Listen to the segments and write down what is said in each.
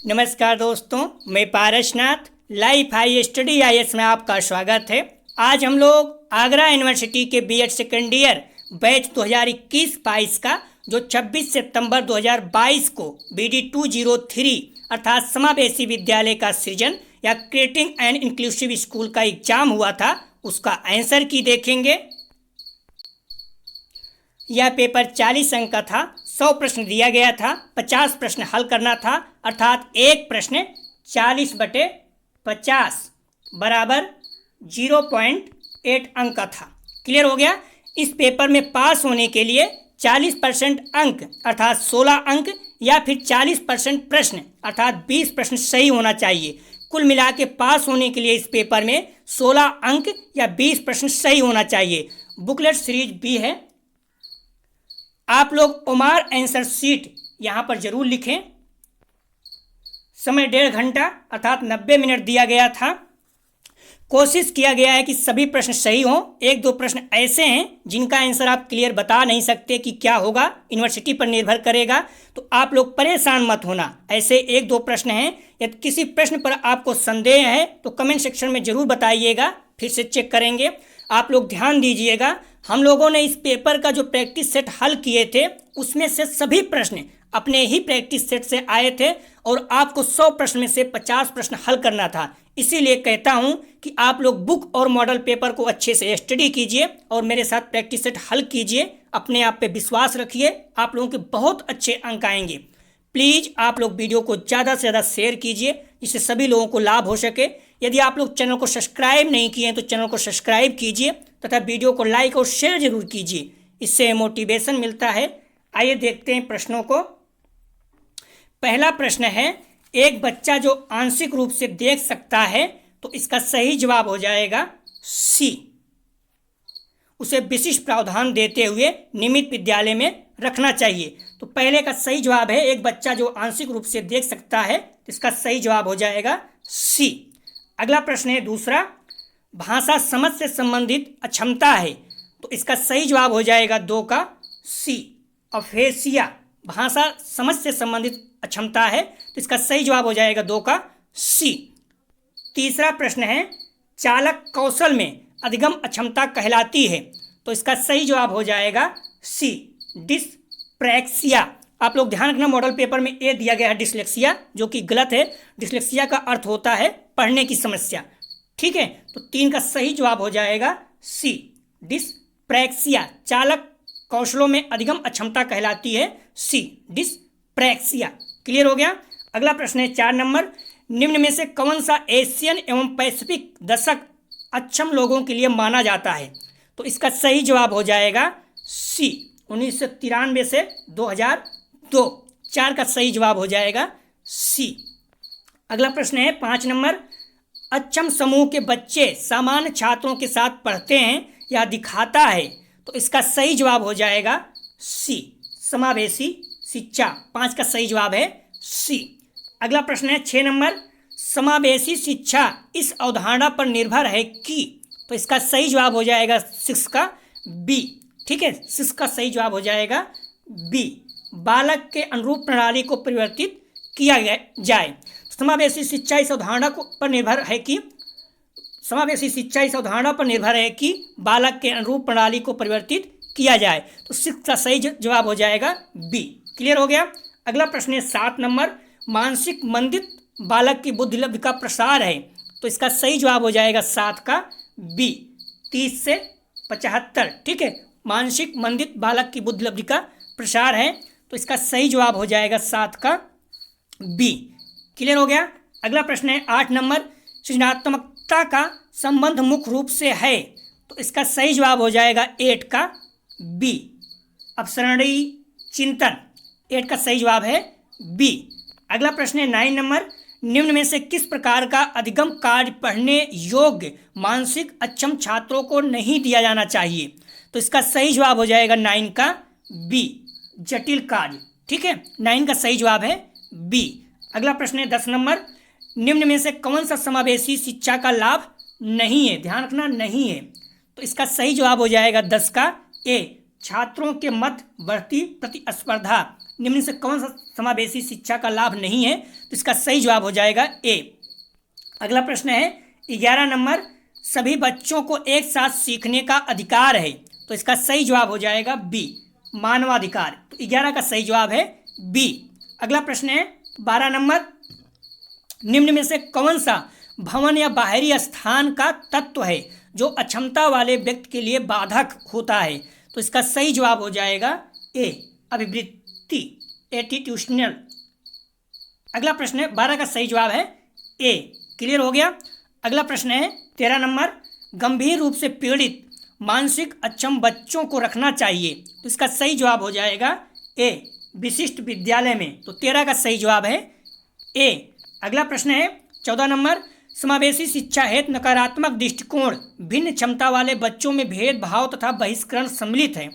नमस्कार दोस्तों, मैं Parasnath life high study IAS में आपका स्वागत है। आज हम लोग आगरा यूनिवर्सिटी के बीएड सेकेंड ईयर बैच 2021-22 का जो 26 सितंबर 2022 को BD 203 अर्थात समावेशी विद्यालय का सृजन या क्रिएटिंग एंड इंक्लूसिव स्कूल का एग्जाम हुआ था, उसका आंसर की देखेंगे। यह पेपर 40 अंक का था। 100 प्रश्न दिया गया था, 50 प्रश्न हल करना था, अर्थात एक प्रश्न 40/50 बराबर 0.8 अंक का था। क्लियर हो गया। इस पेपर में पास होने के लिए 40% अंक अर्थात 16 अंक या फिर 40% प्रश्न अर्थात 20 प्रश्न सही होना चाहिए। कुल मिला के पास होने के लिए इस पेपर में 16 अंक या 20 प्रश्न सही होना चाहिए। बुकलेट सीरीज B है। आप लोग ओमार आंसर शीट यहाँ पर जरूर लिखें। समय 1.5 घंटा अर्थात 90 मिनट दिया गया था। कोशिश किया गया है कि सभी प्रश्न सही हों। 1-2 प्रश्न ऐसे हैं जिनका आंसर आप क्लियर बता नहीं सकते कि क्या होगा, यूनिवर्सिटी पर निर्भर करेगा, तो आप लोग परेशान मत होना। ऐसे 1-2 प्रश्न हैं। यदि किसी प्रश्न पर आपको संदेह है तो कमेंट सेक्शन में जरूर बताइएगा, फिर से चेक करेंगे। आप लोग ध्यान दीजिएगा, हम लोगों ने इस पेपर का जो प्रैक्टिस सेट हल किए थे उसमें से सभी प्रश्न अपने ही प्रैक्टिस सेट से आए थे और आपको 100 प्रश्न में से 50 प्रश्न हल करना था। इसीलिए कहता हूं कि आप लोग बुक और मॉडल पेपर को अच्छे से स्टडी कीजिए और मेरे साथ प्रैक्टिस सेट हल कीजिए। अपने आप पे विश्वास रखिए, आप लोगों के बहुत अच्छे अंक आएंगे। प्लीज़ आप लोग वीडियो को ज़्यादा से ज़्यादा शेयर कीजिए जिससे सभी लोगों को लाभ हो सके। यदि आप लोग चैनल को सब्सक्राइब नहीं किए हैं तो चैनल को सब्सक्राइब कीजिए तथा वीडियो को लाइक और शेयर जरूर कीजिए, इससे मोटिवेशन मिलता है। आइए देखते हैं प्रश्नों को। पहला प्रश्न है, एक बच्चा जो आंशिक रूप से देख सकता है तो इसका सही जवाब हो जाएगा C। उसे विशिष्ट प्रावधान देते हुए नियमित विद्यालय में रखना चाहिए। तो पहले का सही जवाब है एक बच्चा जो आंशिक रूप से देख सकता है, तो इसका सही जवाब हो जाएगा C। अगला प्रश्न है दूसरा, भाषा समझ से संबंधित अक्षमता है, तो इसका सही जवाब हो जाएगा 2 का C। अफेसिया भाषा समझ से संबंधित अक्षमता है, तो इसका सही जवाब हो जाएगा 2 का C। तीसरा प्रश्न है, चालक कौशल में अधिगम अक्षमता कहलाती है, तो इसका सही जवाब हो जाएगा C। डिस्प्रैक्सिया। आप लोग ध्यान रखना, मॉडल पेपर में ए दिया गया है डिसलेक्सिया, जो कि गलत है। डिसलेक्सिया का अर्थ होता है पढ़ने की समस्या, ठीक है। तो 3 का सही जवाब हो जाएगा C। डिस्प्रैक्सिया चालक कौशलों में अधिगम अक्षमता कहलाती है C। डिस्प्रैक्सिया। क्लियर हो गया। अगला प्रश्न है 4 नंबर, निम्न में से कौन सा एशियन एवं पैसिफिक दशक अक्षम लोगों के लिए माना जाता है, तो इसका सही जवाब हो जाएगा C। 1993 से 2002। 4 का सही जवाब हो जाएगा C। अगला प्रश्न है 5 नंबर, अक्षम समूह के बच्चे सामान्य छात्रों के साथ पढ़ते हैं या दिखाता है, तो इसका सही जवाब हो जाएगा C। समावेशी शिक्षा। 5 का सही जवाब है C। अगला प्रश्न है 6 नंबर, समावेशी शिक्षा इस अवधारणा पर निर्भर है कि, तो इसका सही जवाब हो जाएगा 6 का B। ठीक है, 6 का सही जवाब हो जाएगा B। बालक के अनुरूप प्रणाली को परिवर्तित किया जाए। समावेशी शिक्षा इस अवधारणा पर निर्भर है कि, समावेशी शिक्षा इस अवधारणा पर निर्भर है कि बालक के अनुरूप प्रणाली को परिवर्तित किया जाए, तो 6 का सही जवाब हो जाएगा B। क्लियर हो गया। अगला प्रश्न है 7 नंबर, मानसिक मंदित बालक की बुद्धि लब्धि का प्रसार है, तो इसका सही जवाब हो जाएगा 7 का B। 30 से 75। ठीक है, मानसिक मंदित बालक की बुद्धि लब्धि का प्रसार है, तो इसका सही जवाब हो जाएगा 7 का B। क्लियर हो गया। अगला प्रश्न है 8 नंबर, सृजनात्मकता का संबंध मुख्य रूप से है, तो इसका सही जवाब हो जाएगा 8 का B। अपसरणीय चिंतन। 8 का सही जवाब है B। अगला प्रश्न है 9 नंबर, निम्न में से किस प्रकार का अधिगम कार्य पढ़ने योग्य मानसिक अक्षम छात्रों को नहीं दिया जाना चाहिए, तो इसका सही जवाब हो जाएगा 9 का B। जटिल कार्य। ठीक है, 9 का सही जवाब है B। अगला प्रश्न है 10 नंबर, निम्न में से कौन सा समावेशी शिक्षा का लाभ नहीं है, ध्यान रखना नहीं है, तो इसका सही जवाब हो जाएगा 10 का A। छात्रों के मध्य बढ़ती प्रतिस्पर्धा निम्न से कौन सा समावेशी शिक्षा का लाभ नहीं है? तो इसका सही जवाब हो जाएगा ए। अगला प्रश्न है 11 नंबर, सभी बच्चों को एक साथ सीखने का अधिकार है। तो इसका सही जवाब हो जाएगा बी, मानवाधिकार। तो 11 का सही जवाब है बी। अगला प्रश्न है 12 नंबर, निम्न में से कौन सा भवन या बाहरी स्थान का तत्व है जो अक्षमता वाले व्यक्ति के लिए बाधक होता है? तो इसका सही जवाब हो जाएगा ए, अभिवृत्ति, एटीट्यूशनल। अगला प्रश्न है 12 का सही जवाब है ए। क्लियर हो गया। अगला प्रश्न है 13 नंबर, गंभीर रूप से पीड़ित मानसिक अक्षम बच्चों को रखना चाहिए। तो इसका सही जवाब हो जाएगा ए, विशिष्ट विद्यालय में। तो 13 का सही जवाब है ए। अगला प्रश्न है 14 नंबर, समावेशी शिक्षा हेतु नकारात्मक दृष्टिकोण भिन्न क्षमता वाले बच्चों में भेदभाव तथा बहिष्करण सम्मिलित है।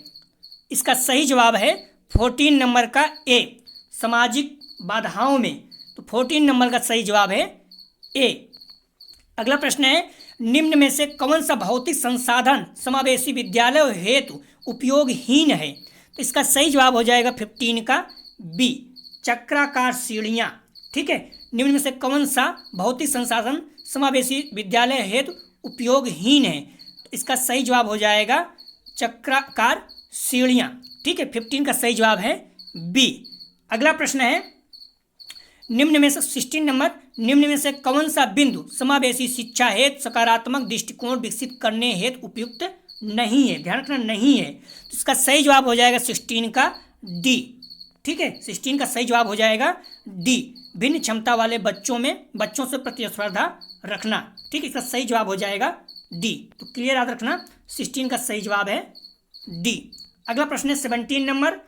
इसका सही जवाब है 14 नंबर का ए, सामाजिक बाधाओं में। तो 14 नंबर का सही जवाब है ए। अगला प्रश्न है निम्न में से कौन सा भौतिक संसाधन समावेशी विद्यालय हेतु उपयोगहीन है? तो इसका सही जवाब हो जाएगा 15 का बी, चक्राकार सीढ़ियाँ। ठीक है, निम्न में से कौन सा भौतिक संसाधन समावेशी विद्यालय हेतु उपयोगहीन है? तो इसका सही जवाब हो जाएगा चक्राकार सीढ़ियाँ। ठीक है, 15 का सही जवाब है बी। अगला प्रश्न है निम्न में से 16 नंबर, निम्न में से कौन सा बिंदु समावेशी शिक्षा हेतु सकारात्मक दृष्टिकोण विकसित करने हेतु उपयुक्त नहीं है? ध्यान रखना, नहीं है। तो इसका सही जवाब हो जाएगा 16 का डी। ठीक है, 16 का सही जवाब हो जाएगा डी, भिन्न क्षमता वाले बच्चों से प्रतिस्पर्धा रखना। ठीक है, इसका सही जवाब हो जाएगा डी। तो क्लियर याद रखना, 16 का सही जवाब है डी। अगला प्रश्न है 17 नंबर,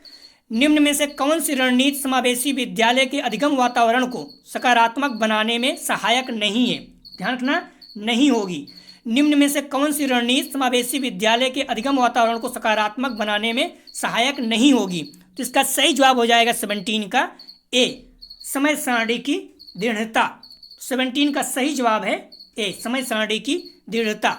निम्न में से कौन सी रणनीति समावेशी विद्यालय के अधिगम वातावरण को सकारात्मक बनाने में सहायक नहीं है? ध्यान रखना, नहीं होगी। निम्न में से कौन सी रणनीति समावेशी विद्यालय के अधिगम वातावरण को सकारात्मक बनाने में सहायक नहीं होगी? तो इसका सही जवाब हो जाएगा 17 का ए, समय सारणी की दृढ़ता। 17 का सही जवाब है ए, समय सारणी की दृढ़ता।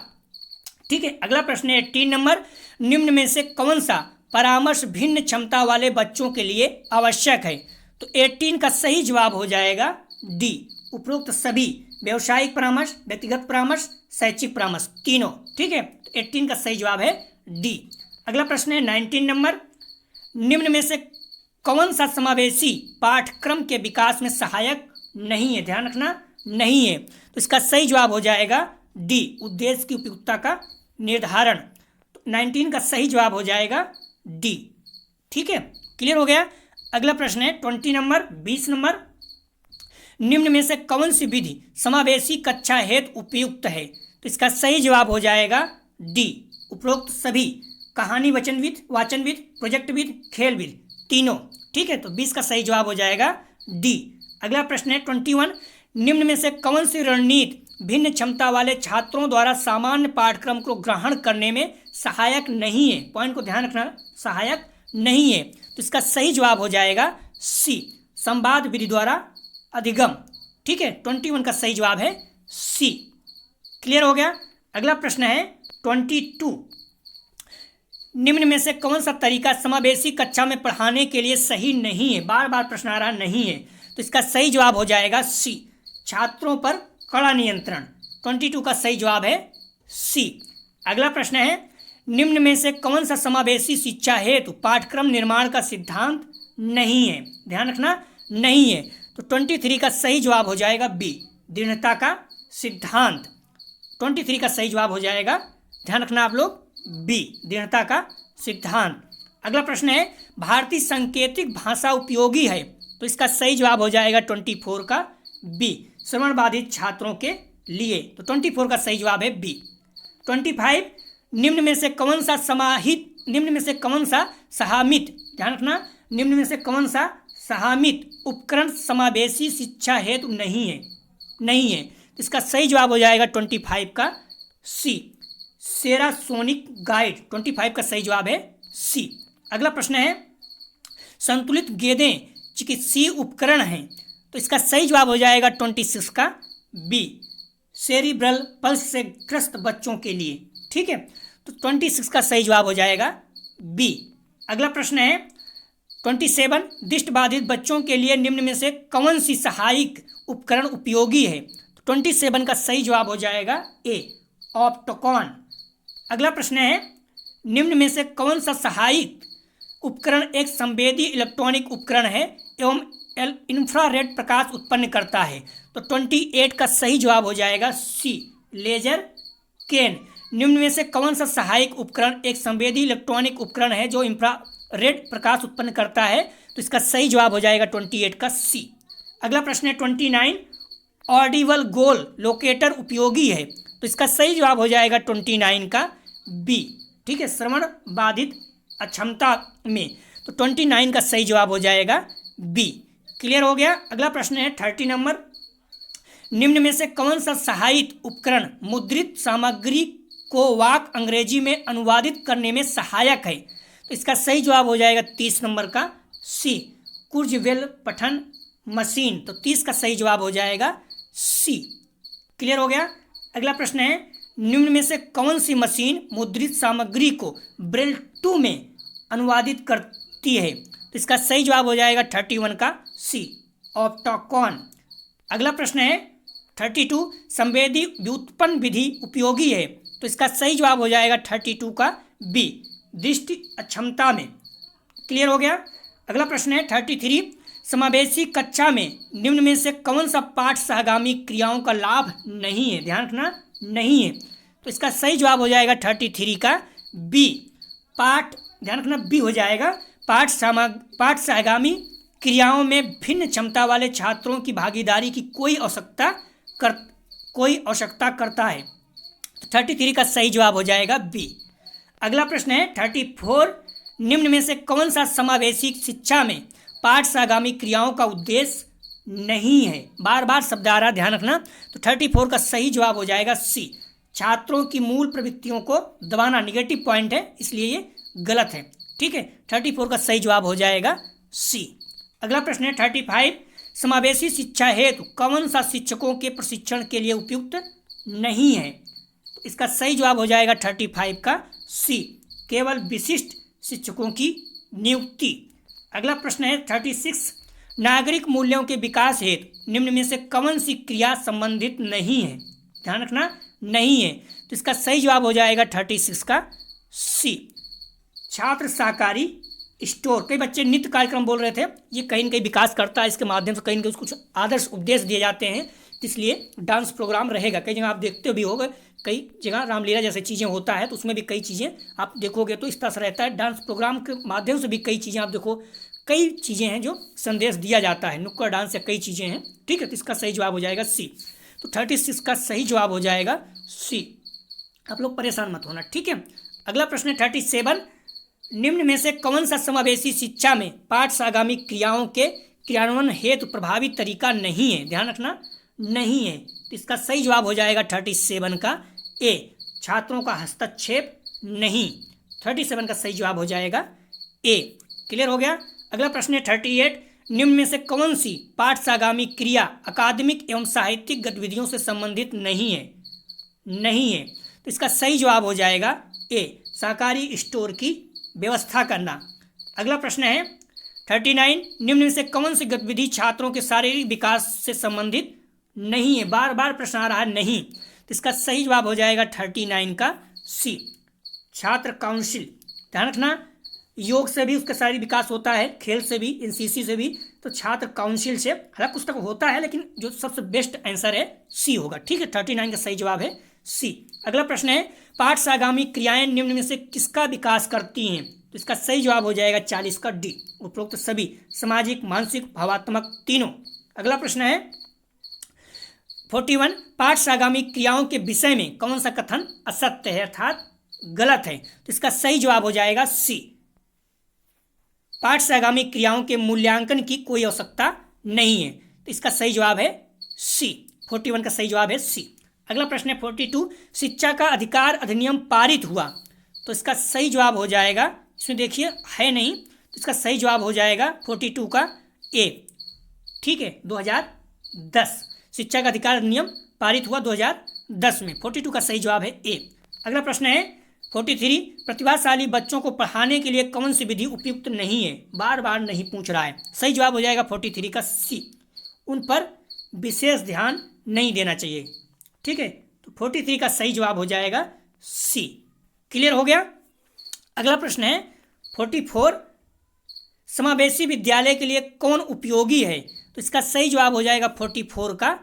ठीक है, अगला प्रश्न है 18 नंबर, निम्न में से कौन सा परामर्श भिन्न क्षमता वाले बच्चों के लिए आवश्यक है? तो 18 का सही जवाब हो जाएगा डी, उपरोक्त सभी, व्यवसायिक परामर्श, व्यक्तिगत परामर्श, शैक्षिक परामर्श, तीनों। ठीक है, तो 18 का सही जवाब है डी। अगला प्रश्न है 19 नंबर, निम्न में से कौन सा समावेशी पाठ्यक्रम के विकास में सहायक नहीं है? ध्यान रखना, नहीं है। तो इसका सही जवाब हो जाएगा डी, उद्देश्य की उपयुक्तता का निर्धारण। तो 19 का सही जवाब हो जाएगा डी। ठीक है, क्लियर हो गया। अगला प्रश्न है 20 नंबर, 20 नंबर, निम्न में से कौन सी विधि समावेशी कक्षा हेतु उपयुक्त है? तो इसका सही जवाब हो जाएगा डी, उपरोक्त सभी, कहानी वाचनविद, प्रोजेक्टविद, खेलविद, तीनों। ठीक है, तो 20 का सही जवाब हो जाएगा डी। अगला प्रश्न है 21, निम्न में से कौन सी रणनीति भिन्न क्षमता वाले छात्रों द्वारा सामान्य पाठ्यक्रम को ग्रहण करने में सहायक नहीं है? पॉइंट को ध्यान रखना, सहायक नहीं है। तो इसका सही जवाब हो जाएगा सी, संवाद विधि द्वारा अधिगम। ठीक है, 21 का सही जवाब है सी। क्लियर हो गया। अगला प्रश्न है 22, निम्न में से कौन सा तरीका समावेशी कक्षा में पढ़ाने के लिए सही नहीं है? बार बार प्रश्न आ रहा नहीं है। तो इसका सही जवाब हो जाएगा सी, छात्रों पर कड़ा नियंत्रण। 22 का सही जवाब है सी। अगला प्रश्न है निम्न में से कौन सा समावेशी शिक्षा हेतु पाठ्यक्रम निर्माण का सिद्धांत नहीं है? ध्यान रखना, नहीं है। तो 23 का सही जवाब हो जाएगा बी, दृढ़ता का सिद्धांत। 23 का सही जवाब हो जाएगा, ध्यान रखना आप लोग, बी, दृढ़ता का सिद्धांत। अगला प्रश्न है भारतीय सांकेतिक भाषा उपयोगी है? तो इसका सही जवाब हो जाएगा 24 का बी, श्रवण बाधित छात्रों के लिए। तो 24 का सही जवाब है बी। 25, निम्न में से कौन सा सहामित, ध्यान रखना, निम्न में से कौन सा सहामित उपकरण समावेशी शिक्षा हेतु नहीं है? तो इसका सही जवाब हो जाएगा 25 का सी, सेरासोनिक गाइड। 25 का सही जवाब है सी। अगला प्रश्न है संतुलित गेंदें चिकित्सीय उपकरण हैं? तो इसका सही जवाब हो जाएगा 26 का बी, सेरिब्रल पल्स से ग्रस्त बच्चों के लिए। ठीक है, तो 26 का सही जवाब हो जाएगा बी। अगला प्रश्न है 27 दृष्टिबाधित बच्चों के लिए निम्न में से कौन सी सहायक उपकरण उपयोगी है? 27 का सही जवाब हो जाएगा ए, ऑप्टोकॉन। अगला प्रश्न है, निम्न में से कौन सा सहायक उपकरण एक संवेदी इलेक्ट्रॉनिक उपकरण है एवं इंफ्रारेड प्रकाश उत्पन्न करता है? तो 28 का सही जवाब हो जाएगा सी, लेजर केन। निम्न में से कौन सा सहायक उपकरण एक संवेदी इलेक्ट्रॉनिक उपकरण है जो इंफ्रारेड प्रकाश उत्पन्न करता है? तो इसका सही जवाब हो जाएगा 28 का सी। अगला प्रश्न है 29 ऑडिबल गोल लोकेटर उपयोगी है? तो इसका सही जवाब हो जाएगा 29 का बी, ठीक है, श्रवण बाधित अक्षमता में। तो 29 का सही जवाब हो जाएगा बी। क्लियर हो गया। अगला प्रश्न है 30 नंबर, निम्न में से कौन सा सहायक उपकरण मुद्रित सामग्री को वाक अंग्रेजी में अनुवादित करने में सहायक है? तो इसका सही जवाब हो जाएगा 30 नंबर का सी, कुर्जवेल पठन मशीन। तो 30 का सही जवाब हो जाएगा सी। क्लियर हो गया। अगला प्रश्न है, निम्न में से कौन सी मशीन मुद्रित सामग्री को ब्रेल 2 में अनुवादित करती है? तो इसका सही जवाब हो जाएगा 31 का सी, ऑप्टोकॉन। अगला प्रश्न है 32 संवेदी व्युत्पन्न विधि उपयोगी है? तो इसका सही जवाब हो जाएगा 32 का बी, दृष्टि अक्षमता में। क्लियर हो गया। अगला प्रश्न है 33 समावेशी कक्षा में निम्न में से कौन सा पाठ सहगामी क्रियाओं का लाभ नहीं है? ध्यान रखना, नहीं है। तो इसका सही जवाब हो जाएगा 33 का बी, पाठ, ध्यान रखना बी हो जाएगा, पाठ सहगामी क्रियाओं में भिन्न क्षमता वाले छात्रों की भागीदारी की कोई आवश्यकता करता है। तो 33 का सही जवाब हो जाएगा बी। अगला प्रश्न है 34 निम्न में से कौन सा समावेशी शिक्षा में पाठ सहगामी क्रियाओं का उद्देश्य नहीं है? बार बार शब्द आ रहा, ध्यान रखना। तो 34 का सही जवाब हो जाएगा सी, छात्रों की मूल प्रवृत्तियों को दबाना। निगेटिव पॉइंट है इसलिए ये गलत है, ठीक है। 34 का सही जवाब हो जाएगा सी। अगला प्रश्न है 35 समावेशी शिक्षा हेतु कौन सा शिक्षकों के प्रशिक्षण के लिए उपयुक्त नहीं है? तो इसका सही जवाब हो जाएगा 35 का सी, केवल विशिष्ट शिक्षकों की नियुक्ति। अगला प्रश्न है 36 नागरिक मूल्यों के विकास हेतु निम्न में से कौन सी क्रिया संबंधित नहीं है? ध्यान रखना, नहीं है। तो इसका सही जवाब हो जाएगा 36 का सी, छात्र सहकारी स्टोर। कई बच्चे नित्य कार्यक्रम बोल रहे थे, ये कहीं न कहीं विकास करता है, इसके माध्यम से कहीं न कहीं कुछ आदर्श उपदेश दिए जाते हैं, इसलिए डांस प्रोग्राम रहेगा। कई जगह आप देखते भी होंगे, कई जगह रामलीला जैसे चीज़ें होता है तो उसमें भी कई चीज़ें आप देखोगे तो इस तरह से रहता है। डांस प्रोग्राम के माध्यम से भी कई चीज़ें आप देखो, कई चीज़ें हैं जो संदेश दिया जाता है, नुक्कड़ डांस या कई चीज़ें हैं, ठीक है। तो इसका सही जवाब हो जाएगा सी। तो 36 का सही जवाब हो जाएगा सी। आप लोग परेशान मत होना, ठीक है। अगला प्रश्न है 37 निम्न में से कौन सा समावेशी शिक्षा में पाठ सहगामी क्रियाओं के क्रियान्वयन हेतु प्रभावी तरीका नहीं है? ध्यान रखना, नहीं है। तो इसका सही जवाब हो जाएगा 37 का ए, छात्रों का हस्तक्षेप नहीं। 37 का सही जवाब हो जाएगा ए। क्लियर हो गया। अगला प्रश्न है 38 निम्न में से कौन सी पाठ सहगामी क्रिया अकादमिक एवं साहित्यिक गतिविधियों से संबंधित नहीं है? नहीं है। तो इसका सही जवाब हो जाएगा ए, सहकारी स्टोर की व्यवस्था करना। अगला प्रश्न है 39 निम्न में से कौन सी गतिविधि छात्रों के शारीरिक विकास से संबंधित नहीं है? बार बार प्रश्न आ रहा है नहीं। तो इसका सही जवाब हो जाएगा 39 का सी, छात्र काउंसिल। ध्यान रखना, योग से भी उसका शारीरिक विकास होता है, खेल से भी, एनसीसी से भी, तो छात्र काउंसिल से, हालांकि कुछ तक होता है लेकिन जो सबसे बेस्ट आंसर है सी होगा, ठीक है। 39 का सही जवाब है सी। अगला प्रश्न है पाठ सहगामी क्रियाएं निम्न में से किसका विकास करती हैं? तो इसका सही जवाब हो जाएगा 40 का डी, उपरोक्त सभी, सामाजिक, मानसिक, भावात्मक, तीनों। अगला प्रश्न है 41 पाठ सहगामी क्रियाओं के विषय में कौन सा कथन असत्य है अर्थात गलत है? तो इसका सही जवाब हो जाएगा सी, पाठ सहगामी क्रियाओं के मूल्यांकन की कोई आवश्यकता नहीं है। तो इसका सही जवाब है सी, 41 का सही जवाब है सी। अगला प्रश्न है 42 शिक्षा का अधिकार अधिनियम पारित हुआ। तो इसका सही जवाब हो जाएगा, इसमें देखिए है नहीं, तो इसका सही जवाब हो जाएगा 42 का ए, ठीक है, 2010 शिक्षा का अधिकार अधिनियम पारित हुआ 2010 में। 42 का सही जवाब है ए। अगला प्रश्न है 43 प्रतिभाशाली बच्चों को पढ़ाने के लिए कौन सी विधि उपयुक्त नहीं है, बार बार नहीं पूछ रहा है। सही जवाब हो जाएगा 43 का सी, उन पर विशेष ध्यान नहीं देना चाहिए। ठीक है, तो 43 का सही जवाब हो जाएगा सी। क्लियर हो गया। अगला प्रश्न है 44 समावेशी विद्यालय के लिए कौन उपयोगी है, तो इसका सही जवाब हो जाएगा 44 का,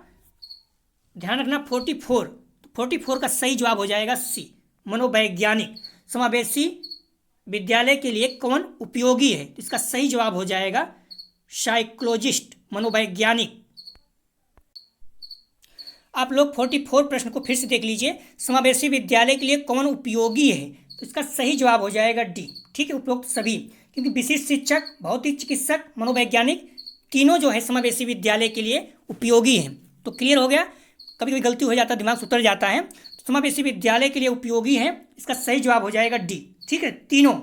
ध्यान रखना 44 का सही जवाब हो जाएगा सी, मनोवैज्ञानिक। समावेशी विद्यालय के लिए कौन उपयोगी है, तो इसका सही जवाब हो जाएगा साइकोलॉजिस्ट, मनोवैज्ञानिक। आप लोग 44 प्रश्न को फिर से देख लीजिए। समावेशी विद्यालय के लिए कौन उपयोगी है, तो इसका सही जवाब हो जाएगा डी। ठीक है, उपरोक्त सभी, क्योंकि विशिष्ट शिक्षक, भौतिक चिकित्सक, मनोवैज्ञानिक तीनों जो है समावेशी विद्यालय के लिए उपयोगी हैं। तो क्लियर हो गया। कभी कभी गलती हो जाता है, दिमाग से उतर जाता है। तो समावेशी विद्यालय के लिए उपयोगी है, इसका सही जवाब हो जाएगा डी। ठीक है, तीनों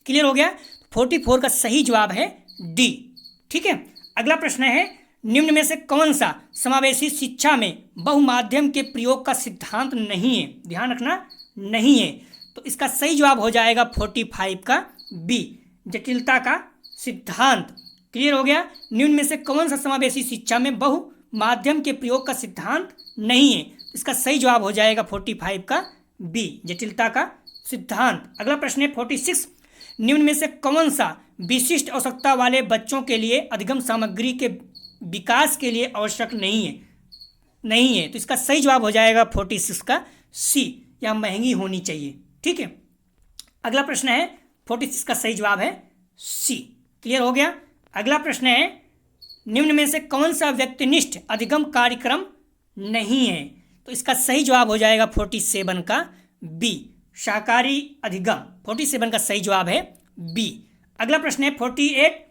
क्लियर हो गया। 44 का सही जवाब है डी। ठीक है, अगला प्रश्न है निम्न में से कौन सा समावेशी शिक्षा में बहुमाध्यम के प्रयोग का सिद्धांत नहीं है, ध्यान रखना नहीं है। तो इसका सही जवाब हो जाएगा 45 का बी, जटिलता का सिद्धांत। क्लियर हो गया। निम्न में से कौन सा समावेशी शिक्षा में बहुमाध्यम के प्रयोग का सिद्धांत नहीं है, इसका सही जवाब हो जाएगा 45 का बी, जटिलता का सिद्धांत। अगला प्रश्न है 46 निम्न में से कौन सा विशिष्ट आवश्यकता वाले बच्चों के लिए अधिगम सामग्री के विकास के लिए आवश्यक नहीं है, तो इसका सही जवाब हो जाएगा 46 का सी, या महंगी होनी चाहिए। ठीक है, अगला प्रश्न है 46 का सही जवाब है सी। क्लियर हो गया। अगला प्रश्न है निम्न में से कौन सा व्यक्तिनिष्ठ अधिगम कार्यक्रम नहीं है, तो इसका सही जवाब हो जाएगा 47 का बी, शाकाहारी अधिगम। 47 का सही जवाब है बी। अगला प्रश्न है 48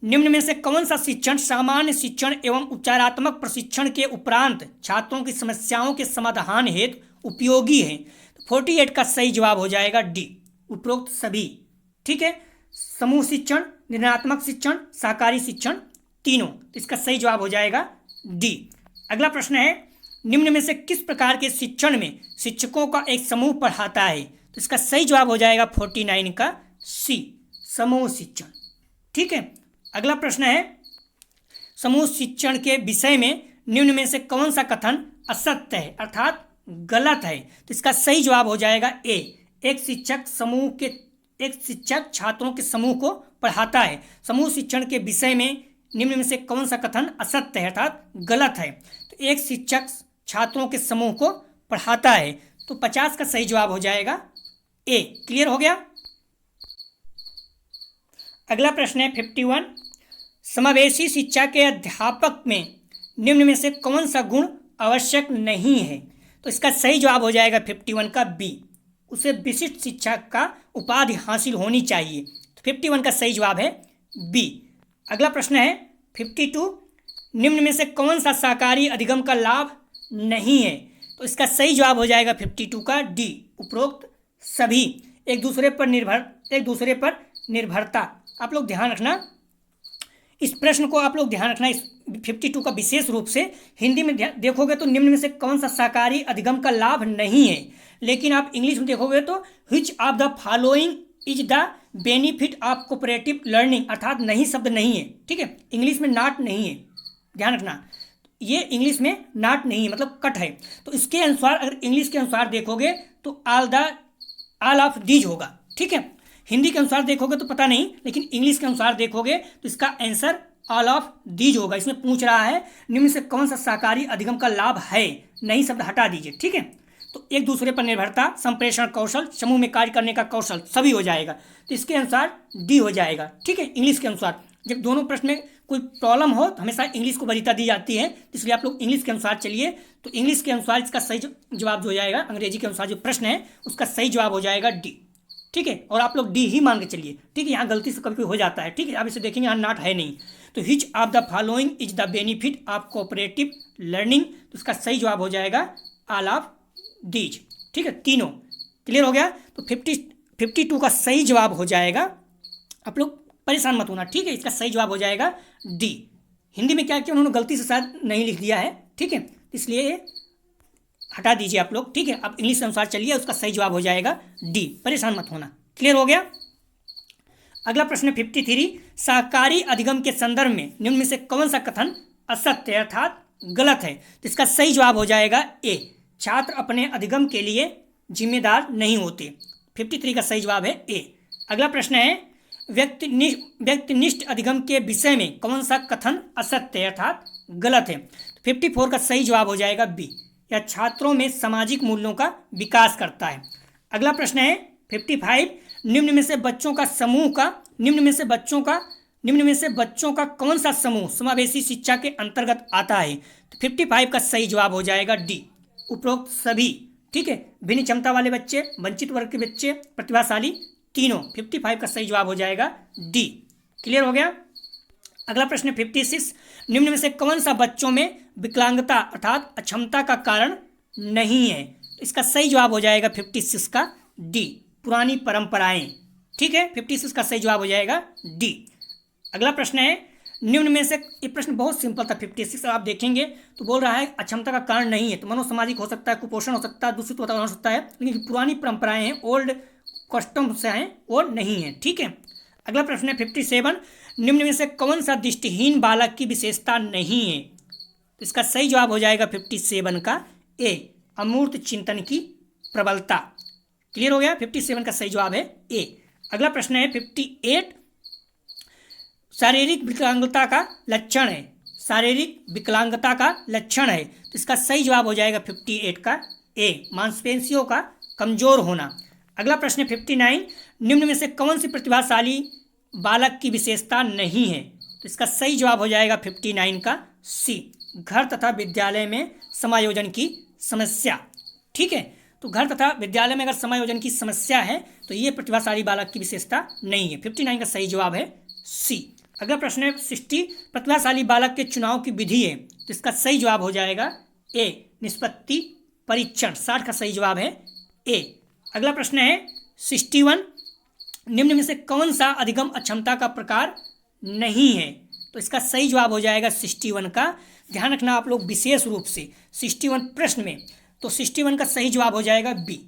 निम्न में से कौन सा शिक्षण सामान्य शिक्षण एवं उपचारात्मक प्रशिक्षण के उपरांत छात्रों की समस्याओं के समाधान हेतु उपयोगी है, 48 का सही जवाब हो जाएगा डी, उपरोक्त सभी। ठीक है, समूह शिक्षण, निर्णयात्मक शिक्षण, शाकाहारी शिक्षण तीनों, तो इसका सही जवाब हो जाएगा डी। अगला प्रश्न है निम्न में से किस प्रकार के शिक्षण में शिक्षकों का एक समूह पढ़ाता है, तो इसका सही जवाब हो जाएगा 49 का सी, समूह शिक्षण। ठीक है, अगला प्रश्न है समूह शिक्षण के विषय में निम्न में से कौन सा कथन असत्य है अर्थात गलत है, तो इसका सही जवाब हो जाएगा ए, एक शिक्षक छात्रों के समूह को पढ़ाता है। समूह शिक्षण के विषय में निम्न में से कौन सा कथन असत्य है अर्थात गलत है, तो एक शिक्षक छात्रों के समूह को पढ़ाता है, तो 50 का सही जवाब हो जाएगा ए। क्लियर हो गया। अगला प्रश्न है 51 समावेशी शिक्षा के अध्यापक में निम्न में से कौन सा गुण आवश्यक नहीं है, तो इसका सही जवाब हो जाएगा 51 का बी, उसे विशिष्ट शिक्षा का उपाधि हासिल होनी चाहिए, तो 51 का सही जवाब है बी। अगला प्रश्न है 52 निम्न में से कौन सा शाकाहारी अधिगम का लाभ नहीं है, तो इसका सही जवाब हो जाएगा 52 का डी, उपरोक्त सभी। एक दूसरे पर निर्भरता, आप लोग ध्यान रखना इस प्रश्न को, आप लोग ध्यान रखना इस 52 का विशेष रूप से। हिंदी में देखोगे तो निम्न में से कौन सा शाकाहारी अधिगम का लाभ नहीं है, लेकिन आप इंग्लिश में देखोगे तो which of the following is the benefit of cooperative learning, अर्थात नहीं शब्द नहीं है। ठीक है, इंग्लिश में नॉट नहीं है, ध्यान रखना, ये इंग्लिश में नॉट नहीं है मतलब कट है। तो इसके अनुसार अगर इंग्लिश के अनुसार देखोगे तो ऑल ऑफ दीज होगा। ठीक है, हिंदी के अनुसार देखोगे तो पता नहीं, लेकिन इंग्लिश के अनुसार देखोगे तो इसका आंसर ऑल ऑफ दीज होगा। इसमें पूछ रहा है निम्न से कौन सा शाकाहारी अधिगम का लाभ है, नहीं शब्द हटा दीजिए। ठीक है, तो एक दूसरे पर निर्भरता, संप्रेषण कौशल, समूह में कार्य करने का कौशल सभी हो जाएगा, तो इसके अनुसार डी हो जाएगा। ठीक है, इंग्लिश के अनुसार जब दोनों प्रश्न में कोई प्रॉब्लम हो तो हमेशा इंग्लिश को वरीयता दी जाती है, इसलिए आप लोग इंग्लिश के अनुसार चलिए। तो इंग्लिश के अनुसार इसका सही जवाब जो हो जाएगा, अंग्रेजी के अनुसार जो प्रश्न है उसका सही जवाब हो जाएगा डी। ठीक है, और आप लोग डी ही मान के चलिए। ठीक है, यहाँ गलती से कभी कोई हो जाता है। ठीक है, आप इसे देखेंगे यहाँ नॉट है नहीं, तो which of the following is the benefit of cooperative learning, तो इसका सही जवाब हो जाएगा ऑल ऑफ दीज। ठीक है, तीनों। क्लियर हो गया। तो 52 का सही जवाब हो जाएगा, आप लोग परेशान मत होना। ठीक है, इसका सही जवाब हो जाएगा डी। हिंदी में क्या किया उन्होंने गलती से शायद नहीं लिख दिया है। ठीक है, इसलिए हटा दीजिए आप लोग, ठीक है। अब इंग्लिश के अनुसार चलिए, उसका सही जवाब हो जाएगा डी, परेशान मत होना। क्लियर हो गया। अगला प्रश्न है 53, सहकारी अधिगम के संदर्भ में निम्न में से कौन सा कथन असत्य अर्थात गलत है? तो इसका सही जवाब हो जाएगा ए, छात्र अपने अधिगम के लिए जिम्मेदार नहीं होते। 53 का सही जवाब है ए। अगला प्रश्न है व्यक्तिनिष्ठ अधिगम के विषय में कौन सा कथन असत्य अर्थात गलत है? 54 का सही जवाब हो जाएगा बी, यह छात्रों में सामाजिक मूल्यों का विकास करता है। अगला प्रश्न है 55, निम्न में से बच्चों का कौन सा समूह समावेशी शिक्षा के अंतर्गत आता है? तो 55 का सही जवाब हो जाएगा डी, उपरोक्त सभी, ठीक है। भिन्न क्षमता वाले बच्चे, वंचित वर्ग के बच्चे, प्रतिभाशाली, तीनों। 55 का सही जवाब हो जाएगा डी। क्लियर हो गया। अगला प्रश्न 56, निम्न में से कौन सा बच्चों में विकलांगता अर्थात अक्षमता का कारण नहीं है? इसका सही जवाब हो जाएगा 56 का डी, पुरानी परंपराएं, ठीक है। 56 का सही जवाब हो जाएगा डी। अगला प्रश्न है निम्न में से, ये प्रश्न बहुत सिंपल था 56, आप देखेंगे तो बोल रहा है अक्षमता का कारण नहीं है, तो मनोसामाजिक हो सकता है, कुपोषण हो सकता है, दूषित वातावरण हो सकता है, लेकिन पुरानी परंपराएं हैं, ओल्ड कस्टम से हैं, और नहीं है, ठीक है। अगला प्रश्न है 57, निम्न में से कौन सा दृष्टिहीन बालक की विशेषता नहीं है? तो इसका सही जवाब हो जाएगा 57 का ए, अमूर्त चिंतन की प्रबलता। क्लियर हो गया। 57 का सही जवाब है ए। अगला प्रश्न है 58, शारीरिक विकलांगता का लक्षण है, शारीरिक विकलांगता का लक्षण है, तो इसका सही जवाब हो जाएगा 58 का ए, मांसपेशियों का कमजोर होना। अगला प्रश्न है 59, निम्न में से कौन सी प्रतिभाशाली बालक की विशेषता नहीं है? तो इसका सही जवाब हो जाएगा 59 का सी, घर तथा विद्यालय में समायोजन की समस्या, ठीक है। तो घर तथा विद्यालय में अगर समायोजन की समस्या है तो ये प्रतिभाशाली बालक की विशेषता नहीं है। 59 का सही जवाब है सी। अगला प्रश्न है 60, प्रतिभाशाली बालक के चुनाव की विधि है, तो इसका सही जवाब हो जाएगा ए, निष्पत्ति परीक्षण। 60 का सही जवाब है ए। अगला प्रश्न है 61, निम्न में से कौन सा अधिगम अक्षमता का प्रकार नहीं है? तो इसका सही जवाब हो जाएगा 61 का, ध्यान रखना आप लोग विशेष रूप से 61 प्रश्न में, तो 61 का सही जवाब हो जाएगा बी,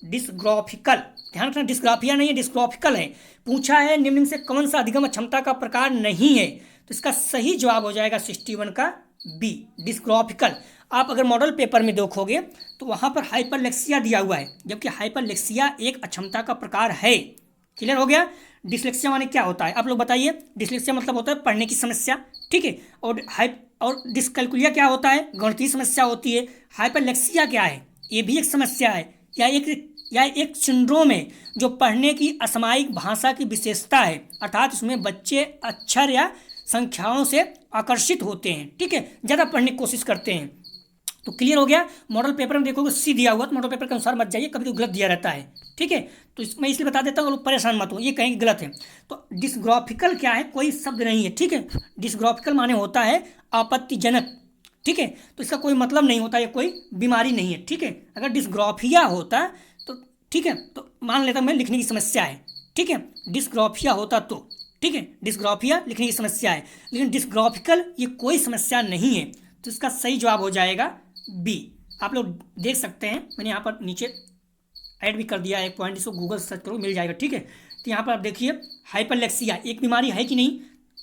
डिस्ग्राफिकल। ध्यान रखना डिस्ग्राफिया नहीं है, डिस्ग्राफिकल है। पूछा है निम्न में से कौन सा अधिगम अक्षमता का प्रकार नहीं है, तो इसका सही जवाब हो जाएगा 61 का बी, डिस्ग्राफिकल। आप अगर मॉडल पेपर में देखोगे तो वहाँ पर हाइपरलेक्सिया दिया हुआ है, जबकि हाइपरलेक्सिया एक अक्षमता का प्रकार है। क्लियर हो गया। डिसलेक्सिया माने क्या होता है आप लोग बताइए? डिसलेक्सिया मतलब होता है पढ़ने की समस्या, ठीक है। और डिसकैलकुलिया क्या होता है? गणितीय समस्या होती है। हाइपरलेक्सिया क्या है? ये भी एक समस्या है, या एक सिंड्रोम है जो पढ़ने की असामयिक भाषा की विशेषता है, अर्थात इसमें बच्चे अक्षर या संख्याओं से आकर्षित होते हैं, ठीक है, ज़्यादा पढ़ने की कोशिश करते हैं। तो क्लियर हो गया। मॉडल पेपर में देखोगे सी दिया हुआ, तो मॉडल पेपर के अनुसार मत जाइए, कभी तो गलत दिया रहता है, ठीक है। तो मैं इसलिए बता देता हूँ, लोग परेशान मत हो, ये कहेंगे गलत है। तो डिस्ग्राफिकल क्या है? कोई शब्द नहीं है, ठीक है। डिस्ग्राफिकल माने होता है आपत्तिजनक, ठीक है। तो इसका कोई मतलब नहीं होता, ये कोई बीमारी नहीं है, ठीक है। अगर डिस्ग्राफिया होता तो ठीक है, तो मान लेता मैं लिखने की समस्या है, ठीक है, डिस्ग्राफिया होता तो, ठीक है, डिस्ग्राफिया लिखने की समस्या है, लेकिन डिस्ग्राफिकल ये कोई समस्या नहीं है, तो इसका सही जवाब हो जाएगा बी। आप लोग देख सकते हैं, मैंने यहाँ पर नीचे ऐड भी कर दिया है एक पॉइंट, इसको गूगल सर्च करो मिल जाएगा, ठीक है। तो यहाँ पर आप देखिए हाइपरलेक्सिया एक बीमारी है कि नहीं?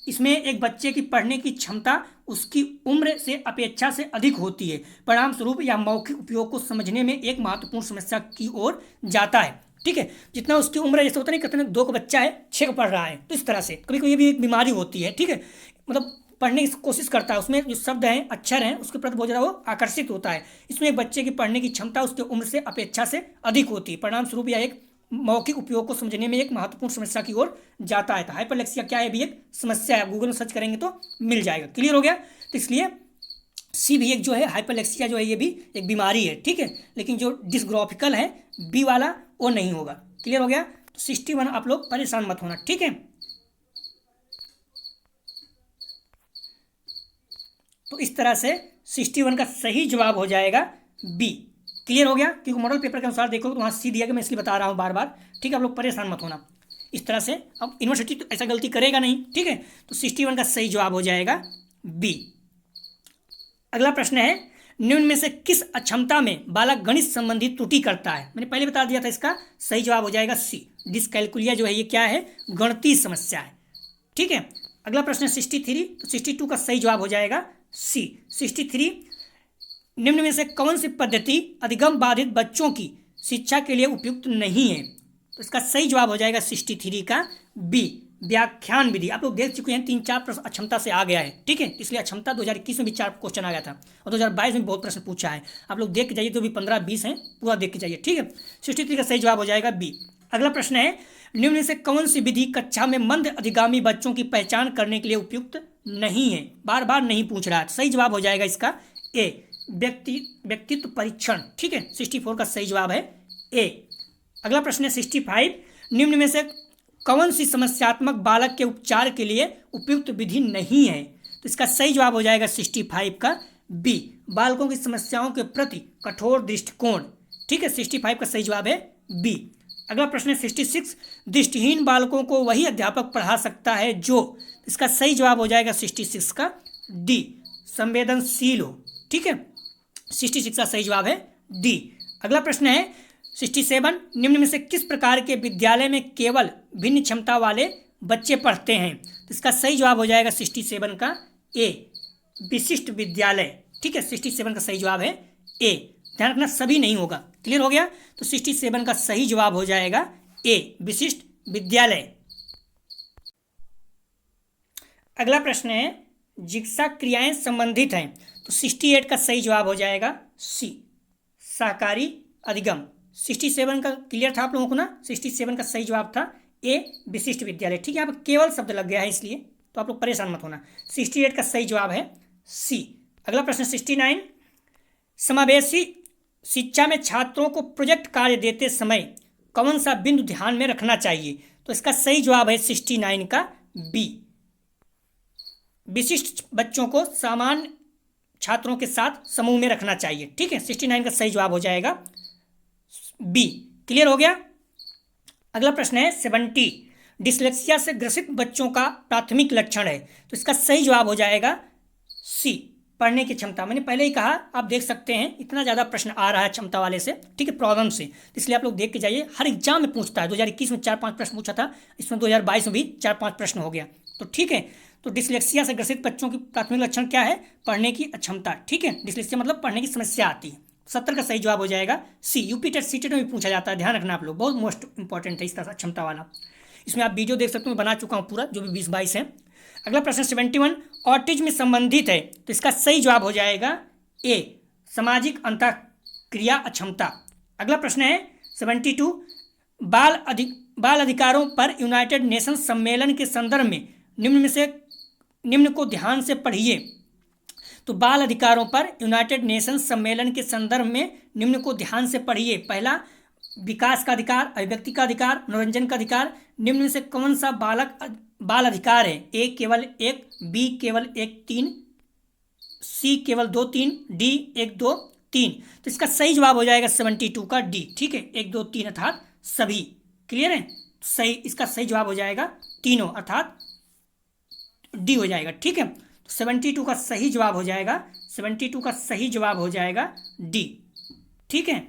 इसमें एक बच्चे की पढ़ने की क्षमता उसकी उम्र से अपेक्षा से अधिक होती है, परिणाम स्वरूप यह मौखिक उपयोग को समझने में एक महत्वपूर्ण समस्या की ओर जाता है, ठीक है। जितना उसकी उम्र जैसे होता नहीं, कहते हैं 2 का बच्चा है 6 का पढ़ रहा है, तो इस तरह से कभी कभी ये भी एक बीमारी होती है, ठीक है। मतलब पढ़ने की कोशिश करता है, उसमें जो शब्द हैं अक्षर हैं उसके प्रति बहुत ज़्यादा वो आकर्षित होता है। इसमें एक बच्चे की पढ़ने की क्षमता उसके उम्र से अपेक्षा से अधिक होती है, परिणाम स्वरूप यह एक मौखिक उपयोग को समझने में एक महत्वपूर्ण समस्या की ओर जाता है। तो हाइपरलेक्सिया क्या है? भी एक समस्या है, गूगल में सर्च करेंगे तो मिल जाएगा। क्लियर हो गया। तो इसलिए सी भी एक जो है हाइपरलेक्सिया जो है ये भी एक बीमारी है, ठीक है, लेकिन जो डिस्ग्राफिकल है बी वाला वो नहीं होगा। क्लियर हो गया। तो 61 आप लोग परेशान मत होना, ठीक है। तो इस तरह से 61 का सही जवाब हो जाएगा बी। क्लियर हो गया। क्योंकि मॉडल पेपर के अनुसार देखो तो वहाँ सी दिया गया, मैं इसलिए बता रहा हूँ बार बार, ठीक है। आप लोग परेशान मत होना इस तरह से। अब यूनिवर्सिटी तो ऐसा गलती करेगा नहीं, ठीक है। तो 61 का सही जवाब हो जाएगा बी। अगला प्रश्न है निम्न में से किस अक्षमता में बालक गणित संबंधी त्रुटि करता है? मैंने पहले बता दिया था, इसका सही जवाब हो जाएगा सी। डिसकैलकुलिया जो है ये क्या है? गणितीय समस्या है। ठीक है, अगला प्रश्न है 63, तो 62 का सही जवाब हो जाएगा सी। 63, निम्न में से कौन सी पद्धति अधिगम बाधित बच्चों की शिक्षा के लिए उपयुक्त नहीं है? तो इसका सही जवाब हो जाएगा 63 का बी, व्याख्यान विधि। आप लोग देख चुके हैं 3-4 प्रश्न अक्षमता से आ गया है। ठीक है, इसलिए अक्षमता 2021 में भी 4 क्वेश्चन आ गया था और 2022 में बहुत प्रश्न पूछा है। आप लोग देख के जाइए, तो भी 15-20 हैं, पूरा देख के जाइए। ठीक है, 63 का सही जवाब हो जाएगा बी। अगला प्रश्न है, निम्न में से कौन सी विधि कक्षा में मंद अधिगामी बच्चों की पहचान करने के लिए उपयुक्त नहीं है? बार बार नहीं पूछ रहा है। सही जवाब हो जाएगा इसका ए, व्यक्तित्व परीक्षण। ठीक है, 64 का सही जवाब है ए। अगला प्रश्न है 65, निम्न में से कौन सी समस्यात्मक बालक के उपचार के लिए उपयुक्त विधि नहीं है? तो इसका सही जवाब हो जाएगा 65 का बी, बालकों की समस्याओं के प्रति कठोर दृष्टिकोण। ठीक है, 65 का सही जवाब है बी। अगला प्रश्न है 66, दृष्टिहीन बालकों को वही अध्यापक पढ़ा सकता है जो, इसका सही जवाब हो जाएगा 66 का डी, संवेदनशील हो। ठीक है, 66 का सही जवाब है डी। अगला प्रश्न है 67, निम्न में से किस प्रकार के विद्यालय में केवल भिन्न क्षमता वाले बच्चे पढ़ते हैं? तो इसका सही जवाब हो जाएगा 67 का ए, विशिष्ट विद्यालय। ठीक है, 67 का सही जवाब है ए। ध्यान रखना, सभी नहीं होगा। क्लियर हो गया? तो 67 का सही जवाब हो जाएगा ए, विशिष्ट विद्यालय। अगला प्रश्न है, जिज्ञासा क्रियाएं संबंधित हैं, तो 68 का सही जवाब हो जाएगा सी, सहकारी अधिगम। 67 का क्लियर था आप लोगों को ना? 67 का सही जवाब था ए, विशिष्ट विद्यालय। ठीक है, यहाँ पर केवल शब्द लग गया है, इसलिए तो आप लोग परेशान मत होना। 68 का सही जवाब है सी। अगला प्रश्न 69, समावेशी शिक्षा में छात्रों को प्रोजेक्ट कार्य देते समय कौन सा बिंदु ध्यान में रखना चाहिए? तो इसका सही जवाब है 69 का बी, विशिष्ट बच्चों को सामान्य छात्रों के साथ समूह में रखना चाहिए। ठीक है, 69 का सही जवाब हो जाएगा बी। क्लियर हो गया? अगला प्रश्न है 70, डिसलेक्सिया से ग्रसित बच्चों का प्राथमिक लक्षण है, तो इसका सही जवाब हो जाएगा सी, पढ़ने की क्षमता। मैंने पहले ही कहा, आप देख सकते हैं इतना ज़्यादा प्रश्न आ रहा है क्षमता वाले से। ठीक है, प्रॉब्लम से, इसलिए आप लोग देख के जाइए, हर एग्जाम में पूछता है। 2021 में 4-5 प्रश्न पूछा था, इसमें 2022 में भी 4-5 प्रश्न हो गया। तो ठीक है, तो डिसलेक्सिया से ग्रसित बच्चों की प्राथमिक लक्षण क्या है? पढ़ने की अक्षमता। ठीक है, डिसलेक्सिया मतलब पढ़ने की समस्या आती है। 70 का सही जवाब हो जाएगा सी। यूपी टेट सीटेट में भी पूछा जाता है, ध्यान रखना आप लोग, बहुत मोस्ट इंपॉर्टेंट है इस तरह क्षमता वाला। इसमें आप वीडियो देख सकते हो, मैं बना चुका हूँ पूरा, जो भी 20-22 है। अगला प्रश्न 71, ऑटिज्म में संबंधित है, तो इसका सही जवाब हो जाएगा ए, सामाजिक अंतःक्रिया अक्षमता। अगला प्रश्न है 72, बाल अधिकारों पर यूनाइटेड नेशन सम्मेलन के संदर्भ में निम्न को ध्यान से पढ़िए। तो बाल अधिकारों पर यूनाइटेड नेशन सम्मेलन के संदर्भ में निम्न को ध्यान से पढ़िए। पहला, विकास का अधिकार, अभिव्यक्ति का अधिकार, मनोरंजन का अधिकार। निम्न में से कौन सा बाल अधिकार है? ए केवल 1, बी केवल 1, 3, सी केवल 2, 3, डी 1, 2, 3। तो इसका सही जवाब हो जाएगा 72 का डी। ठीक है, 1, 2, 3 अर्थात सभी। क्लियर है? सही, इसका सही जवाब हो जाएगा तीनों, अर्थात डी हो जाएगा। ठीक है, तो 72 का सही जवाब हो जाएगा, 72 का सही जवाब हो जाएगा डी। ठीक है,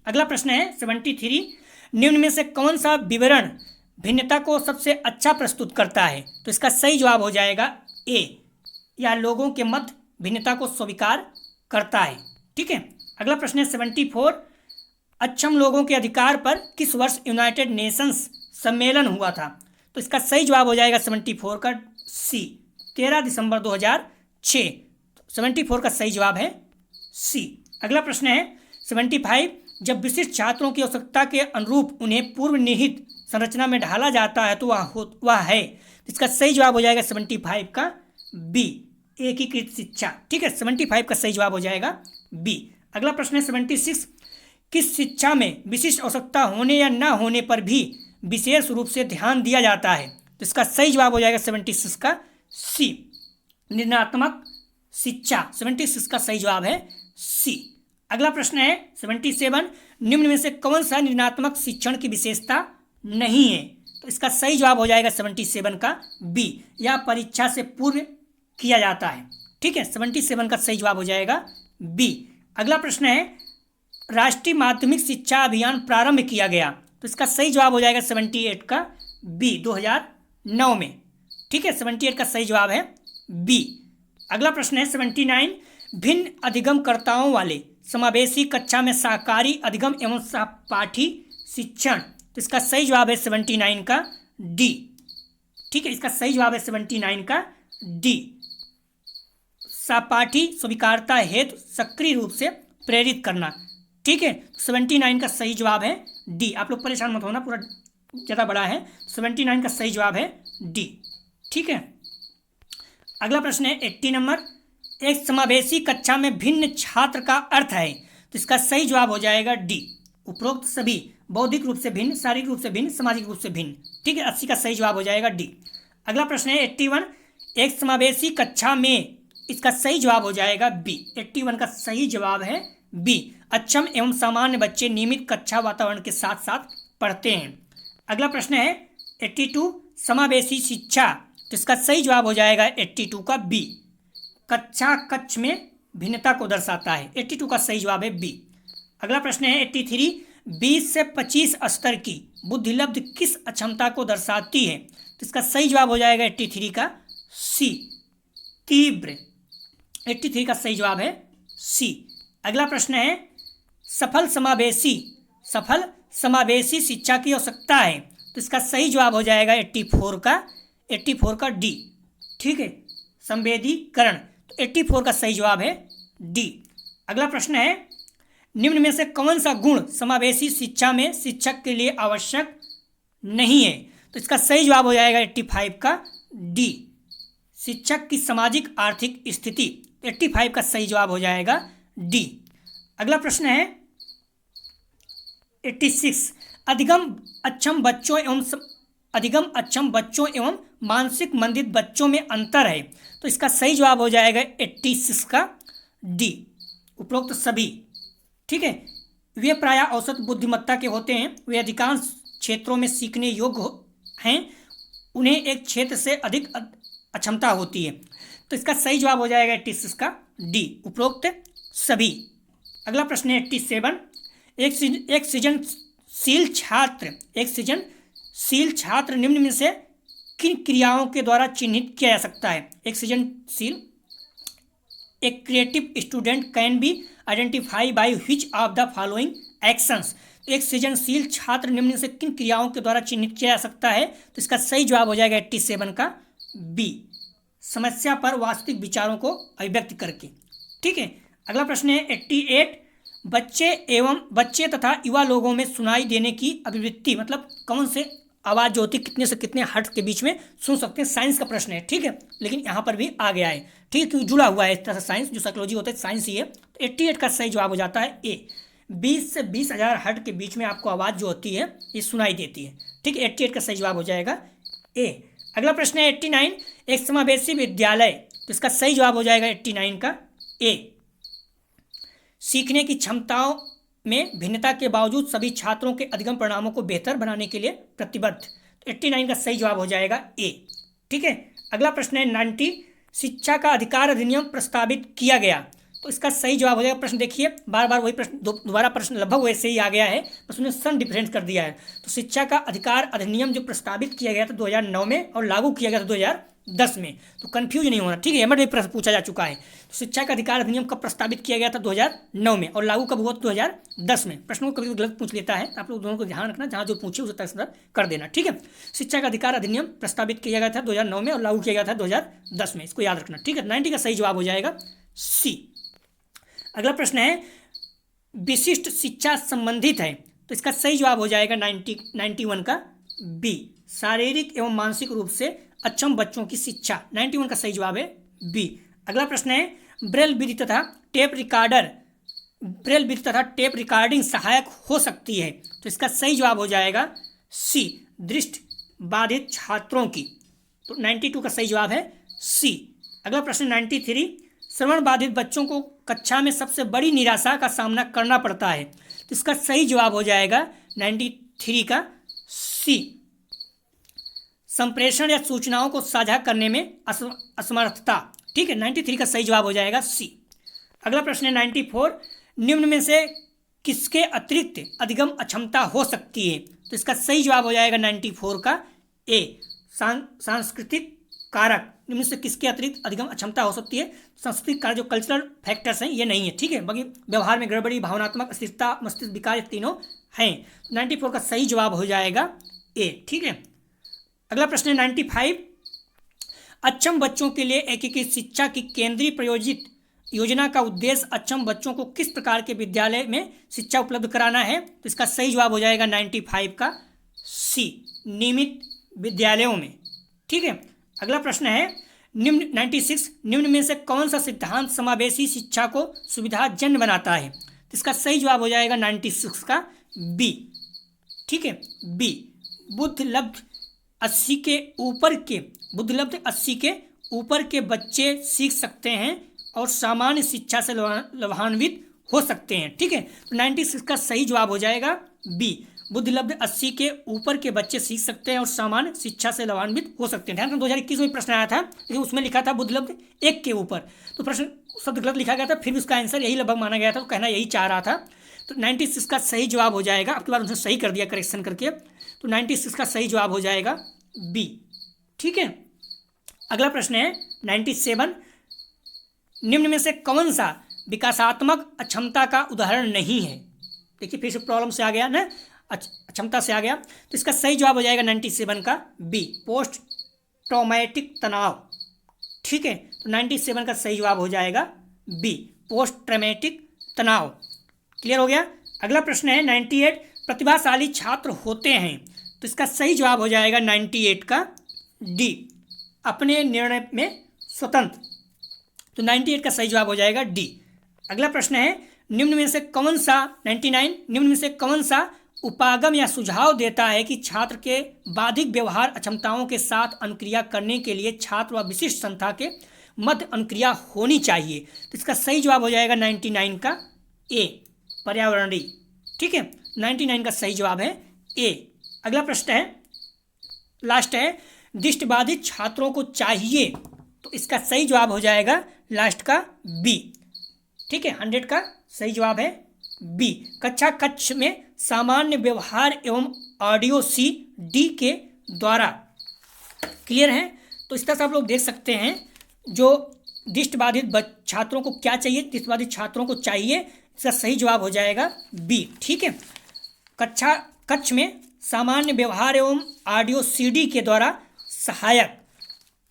अगला प्रश्न है 73, निम्न में से कौन सा विवरण भिन्नता को सबसे अच्छा प्रस्तुत करता है? तो इसका सही जवाब हो जाएगा ए, या लोगों के मध्य भिन्नता को स्वीकार करता है। ठीक है, अगला प्रश्न है 74, अक्षम लोगों के अधिकार पर किस वर्ष यूनाइटेड नेशंस सम्मेलन हुआ था? तो इसका सही जवाब हो जाएगा 74 का सी, 13 दिसंबर 2006। 74 का सही जवाब है सी। अगला प्रश्न है 75, जब विशिष्ट छात्रों की आवश्यकता के अनुरूप उन्हें पूर्व निहित संरचना में ढाला जाता है तो वह है। इसका सही जवाब हो जाएगा 75 का बी, एकीकृत शिक्षा। ठीक है, 75 का सही जवाब हो जाएगा बी। अगला प्रश्न है 76, किस शिक्षा में विशिष्ट आवश्यकता होने या न होने पर भी विशेष रूप से ध्यान दिया जाता है? तो इसका सही जवाब हो जाएगा 76 का सी, निर्णयात्मक शिक्षा। 76 का सही जवाब है सी। अगला प्रश्न है 77, निम्न में से कौन सा निर्णयात्मक शिक्षण की विशेषता नहीं है? तो इसका सही जवाब हो जाएगा 77 का बी, या परीक्षा से पूर्व किया जाता है। ठीक है, 77 का सही जवाब हो जाएगा बी। अगला प्रश्न है राष्ट्रीय माध्यमिक शिक्षा अभियान प्रारंभ किया गया, तो इसका सही जवाब हो जाएगा 78 का बी, 2009 में। ठीक है, 78 का सही जवाब है बी। अगला प्रश्न है 79 भिन्न अधिगमकर्ताओं वाले समावेशी कक्षा में सहकारी अधिगम एवं सहपाठी शिक्षण, तो इसका सही जवाब है 79 का डी। ठीक है, इसका सही जवाब है 79 का डी। सहपाठी स्वीकारता हेतु सक्रिय रूप से प्रेरित करना। ठीक है, 79 का सही जवाब है डी। आप लोग परेशान मत होना, पूरा ज़्यादा बड़ा है। 79 का सही जवाब है डी। ठीक है, अगला प्रश्न है 80 नंबर, एक समावेशी कक्षा में भिन्न छात्र का अर्थ है, तो इसका सही जवाब हो जाएगा डी, उपरोक्त सभी बौद्धिक रूप से भिन्न, शारीरिक रूप से भिन्न, सामाजिक रूप से भिन्न। ठीक है, 80 का सही जवाब हो जाएगा डी। अगला प्रश्न है 81 एक समावेशी कक्षा में, इसका सही जवाब हो जाएगा बी। 81 का सही जवाब है बी, अक्षम एवं सामान्य बच्चे नियमित कक्षा वातावरण के साथ साथ पढ़ते हैं। अगला प्रश्न है 82 समावेशी शिक्षा, तो इसका सही जवाब हो जाएगा 82 का बी, कक्षा कक्ष में भिन्नता को दर्शाता है। 82 का सही जवाब है बी। अगला प्रश्न है 83 20 से 25 स्तर की बुद्धिलब्ध किस अक्षमता को दर्शाती है, तो इसका सही जवाब हो जाएगा 83 का सी, तीव्र। 83 का सही जवाब है सी। अगला प्रश्न है सफल समावेशी शिक्षा की आवश्यकता है, तो इसका सही जवाब हो जाएगा 84 का डी। ठीक है, संवेदीकरण, तो 84 का सही जवाब है डी। अगला प्रश्न है निम्न में से कौन सा गुण समावेशी शिक्षा में शिक्षक के लिए आवश्यक नहीं है, तो इसका सही जवाब हो जाएगा 85 का डी, शिक्षक की सामाजिक आर्थिक स्थिति। 85 का सही जवाब हो जाएगा डी। अगला प्रश्न है 86 अधिगम अक्षम बच्चों एवं मानसिक मंदित बच्चों में अंतर है, तो इसका सही जवाब हो जाएगा 86 का डी, उपरोक्त सभी। ठीक है, वे प्रायः औसत बुद्धिमत्ता के होते हैं, वे अधिकांश क्षेत्रों में सीखने योग्य हैं, उन्हें एक क्षेत्र से अधिक अक्षमता होती है, तो इसका सही जवाब हो जाएगा 86 का डी, उपरोक्त सभी। अगला प्रश्न है 87 एक सृजनशील छात्र निम्न में से किन क्रियाओं के द्वारा चिन्हित किया जा सकता है। एक creative student can be identify by which of the following actions, एक सृजनशील छात्र निम्न से किन क्रियाओं के द्वारा चिन्हित किया जा सकता है, तो इसका सही जवाब हो जाएगा 87 का बी, समस्या पर वास्तविक विचारों को अभिव्यक्त करके। ठीक है, अगला प्रश्न है 88 बच्चे तथा युवा लोगों में सुनाई देने की अभिवृत्ति, मतलब कौन से आवाज़ जो होती है कितने से कितने हर्ट्ज के बीच में सुन सकते हैं, साइंस का प्रश्न है। ठीक है, लेकिन यहाँ पर भी आ गया है। ठीक है, क्योंकि जुड़ा हुआ है इस तरह से साइंस, जो साइकोलॉजी होता है साइंस ही है। तो 88 का सही जवाब हो जाता है ए, 20 से 20,000 हर्ट्ज के बीच में आपको आवाज़ जो होती है ये सुनाई देती है। ठीक है, 88 का सही जवाब हो जाएगा ए। अगला प्रश्न है 89 एक समावेशी विद्यालय, तो इसका सही जवाब हो जाएगा 89 का ए, सीखने की क्षमताओं में भिन्नता के बावजूद सभी छात्रों के अधिगम परिणामों को बेहतर बनाने के लिए प्रतिबद्ध, तो 89 का सही जवाब हो जाएगा ए। ठीक है, अगला प्रश्न है 90 शिक्षा का अधिकार अधिनियम प्रस्तावित किया गया, तो इसका सही जवाब हो जाएगा, प्रश्न देखिए बार बार वही प्रश्न दोबारा प्रश्न लगभग वैसे ही आ गया है, बस उन्हें सन डिफरेंस कर दिया है। तो शिक्षा का अधिकार अधिनियम जो प्रस्तावित किया गया था 2009 में और लागू किया गया था 2010 में, तो कंफ्यूज नहीं होना। ठीक है, एमएड में प्रश्न पूछा जा चुका है। तो शिक्षा का अधिकार अधिनियम कब प्रस्तावित किया गया था 2009 में, और लागू कब हुआ 2010 में। प्रश्नों को कभी गलत पूछ लेता है, आप लोग दोनों को ध्यान रखना, जहाँ जो पूछे उसे तक कर देना। ठीक है, शिक्षा का अधिकार अधिनियम प्रस्तावित किया गया था 2009 में और लागू किया गया था 2010 में, इसको याद रखना। ठीक है, 90 का सही जवाब हो जाएगा सी। अगला प्रश्न है विशिष्ट शिक्षा संबंधित है, तो इसका सही जवाब हो जाएगा 91 का बी, शारीरिक एवं मानसिक रूप से अक्षम बच्चों की शिक्षा। 91 का सही जवाब है बी। अगला प्रश्न है ब्रेल विधि तथा टेप रिकॉर्डिंग सहायक हो सकती है, तो इसका सही जवाब हो जाएगा सी, दृष्टि बाधित छात्रों की। तो 92 का सही जवाब है सी। अगला प्रश्न 93 श्रवण बाधित बच्चों को कक्षा में सबसे बड़ी निराशा का सामना करना पड़ता है, तो इसका सही जवाब हो जाएगा 93 का सी, संप्रेषण या सूचनाओं को साझा करने में असमर्थता। ठीक है, 93 का सही जवाब हो जाएगा सी। अगला प्रश्न है 94, निम्न में से किसके अतिरिक्त अधिगम अक्षमता हो सकती है? तो इसका सही जवाब हो जाएगा 94 का ए, सांस्कृतिक कारक। निम्न से किसके अतिरिक्त अधिगम अक्षमता हो सकती है? सांस्कृतिक कारक जो कल्चरल फैक्टर्स हैं ये नहीं है, ठीक है। बाकी व्यवहार में गड़बड़ी, भावनात्मक अस्थिरता, मस्तिष्क विकार, तीनों हैं। 94 का सही जवाब हो जाएगा ए, ठीक है। अगला प्रश्न है 95, अक्षम बच्चों के लिए एकीकृत शिक्षा की केंद्रीय प्रायोजित योजना का उद्देश्य अक्षम बच्चों को किस प्रकार के विद्यालय में शिक्षा उपलब्ध कराना है? तो इसका सही जवाब हो जाएगा 95 का सी, नियमित विद्यालयों में, ठीक है। अगला प्रश्न है 96, निम्न में से कौन सा सिद्धांत समावेशी शिक्षा को सुविधाजन्य बनाता है? तो इसका सही जवाब हो जाएगा 96 का बी, ठीक है, बी, बुद्धिलब्ध 80 के ऊपर के बच्चे सीख सकते हैं और सामान्य शिक्षा से लाभान्वित हो सकते हैं, ठीक है। तो 96 का सही जवाब हो जाएगा बी, बुद्धिलब्ध 80 के ऊपर के बच्चे सीख सकते हैं और सामान्य शिक्षा से लाभान्वित हो सकते हैं। ध्यान रखना 2021 में प्रश्न आया था, लेकिन उसमें लिखा था बुद्धिलब्ध 1 के ऊपर, तो प्रश्न शब्द गलत लिखा गया था, फिर भी उसका आंसर यही लगभग माना गया था, तो कहना यही चाह रहा था। तो 96 का सही जवाब हो जाएगा, अब की बार उन्होंने सही कर दिया करेक्शन करके, तो 96 का सही जवाब हो जाएगा बी, ठीक है। अगला प्रश्न है 97, निम्न में से कौन सा विकासात्मक अक्षमता का उदाहरण नहीं है? देखिए फिर से प्रॉब्लम से आ गया ना, अक्षमता से आ गया, तो इसका सही जवाब हो जाएगा 97 का बी, पोस्ट ट्रॉमेटिक तनाव, ठीक है। तो 97 का सही जवाब हो जाएगा बी, पोस्ट ट्रॉमेटिक तनाव। क्लियर हो गया। अगला प्रश्न है 98, प्रतिभाशाली छात्र होते हैं, तो इसका सही जवाब हो जाएगा 98 का डी, अपने निर्णय में स्वतंत्र, तो 98 का सही जवाब हो जाएगा डी। अगला प्रश्न है निम्न में से कौन सा 99, निम्न में से कौन सा उपागम या सुझाव देता है कि छात्र के बाधिक व्यवहार अक्षमताओं के साथ अनुक्रिया करने के लिए छात्र व विशिष्ट संस्था के मध्य अनुक्रिया होनी चाहिए? तो इसका सही जवाब हो जाएगा 99 का ए, पर्यावरणीय, ठीक है। 99 का सही जवाब है ए। अगला प्रश्न है लास्ट है, दृष्टिबाधित छात्रों को चाहिए, तो इसका सही जवाब हो जाएगा लास्ट का बी, ठीक है। 100 का सही जवाब है बी, कक्षा कक्ष में सामान्य व्यवहार एवं ऑडियो CD के द्वारा। क्लियर है। तो इस तरह से आप लोग देख सकते हैं जो दृष्टिबाधित छात्रों को क्या चाहिए, दृष्टिबाधित छात्रों को चाहिए, इसका सही जवाब हो जाएगा बी, ठीक है। कक्षा कक्ष में सामान्य व्यवहार एवं ऑडियो CD के द्वारा सहायक,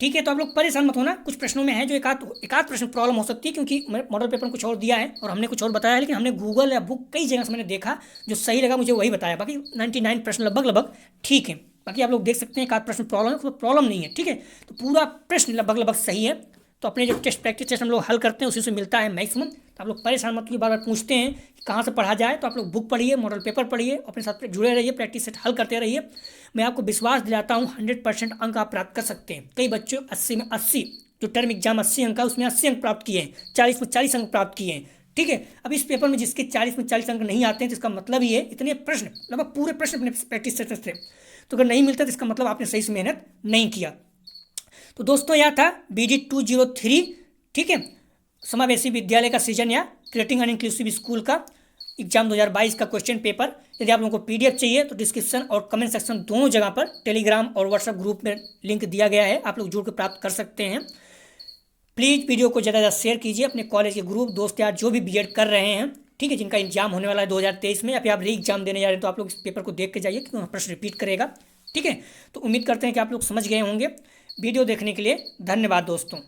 ठीक है। तो आप लोग परेशान मत होना, कुछ प्रश्नों में है जो एक आध प्रश्न प्रॉब्लम हो सकती है, क्योंकि मॉडल पेपर में कुछ और दिया है और हमने कुछ और बताया है, लेकिन हमने गूगल या बुक कई जगह से मैंने देखा, जो सही लगा मुझे वही बताया। बाकी 99 प्रश्न लगभग ठीक है। बाकी आप लोग देख सकते हैं एक आध प्रश्न प्रॉब्लम है, प्रॉब्लम नहीं है, ठीक है। तो पूरा प्रश्न लगभग सही है। तो अपने जो प्रैक्टिस टेस्ट हम लोग हल करते हैं उसी से मिलता है मैक्सिमम। तो आप लोग परेशान मत होइए, बार बार पूछते हैं कि कहाँ से पढ़ा जाए, तो आप लोग बुक पढ़िए, मॉडल पेपर पढ़िए, अपने साथ जुड़े रहिए, प्रैक्टिस सेट हल करते रहिए। मैं आपको विश्वास दिलाता हूँ 100% अंक आप प्राप्त कर सकते हैं। कई बच्चों 80 में 80, जो टर्म एग्जाम 80 अंक का उसमें 80 अंक प्राप्त किए हैं, 40 में 40 अंक प्राप्त किए हैं, ठीक है। अब इस पेपर में जिसके 40 में 40 अंक नहीं आते हैं तो इसका मतलब ये इतने प्रश्न लगभग पूरे प्रश्न अपने प्रैक्टिस सेट से, तो अगर नहीं मिलता तो इसका मतलब आपने सही से मेहनत नहीं किया। तो दोस्तों यह था BD 203, ठीक है, समावेशी विद्यालय का सीजन या क्रिएटिंग एन इंक्लूसिव स्कूल का एग्जाम 2022 का क्वेश्चन पेपर। यदि आप लोगों को PDF चाहिए तो डिस्क्रिप्शन और कमेंट सेक्शन दोनों जगह पर टेलीग्राम और व्हाट्सएप ग्रुप में लिंक दिया गया है, आप लोग जुड़ कर प्राप्त कर सकते हैं। प्लीज़ वीडियो को ज़्यादा शेयर कीजिए अपने कॉलेज के ग्रुप दोस्त यार जो भी B.Ed कर रहे हैं, ठीक है, जिनका एग्जाम होने वाला है 2023 में, या फिर आप री एग्जाम देने जा रहे हैं तो आप लोग इस पेपर को देख के जाइए क्योंकि प्रश्न रिपीट करेगा, ठीक है। तो उम्मीद करते हैं कि आप लोग समझ गए होंगे। वीडियो देखने के लिए धन्यवाद दोस्तों।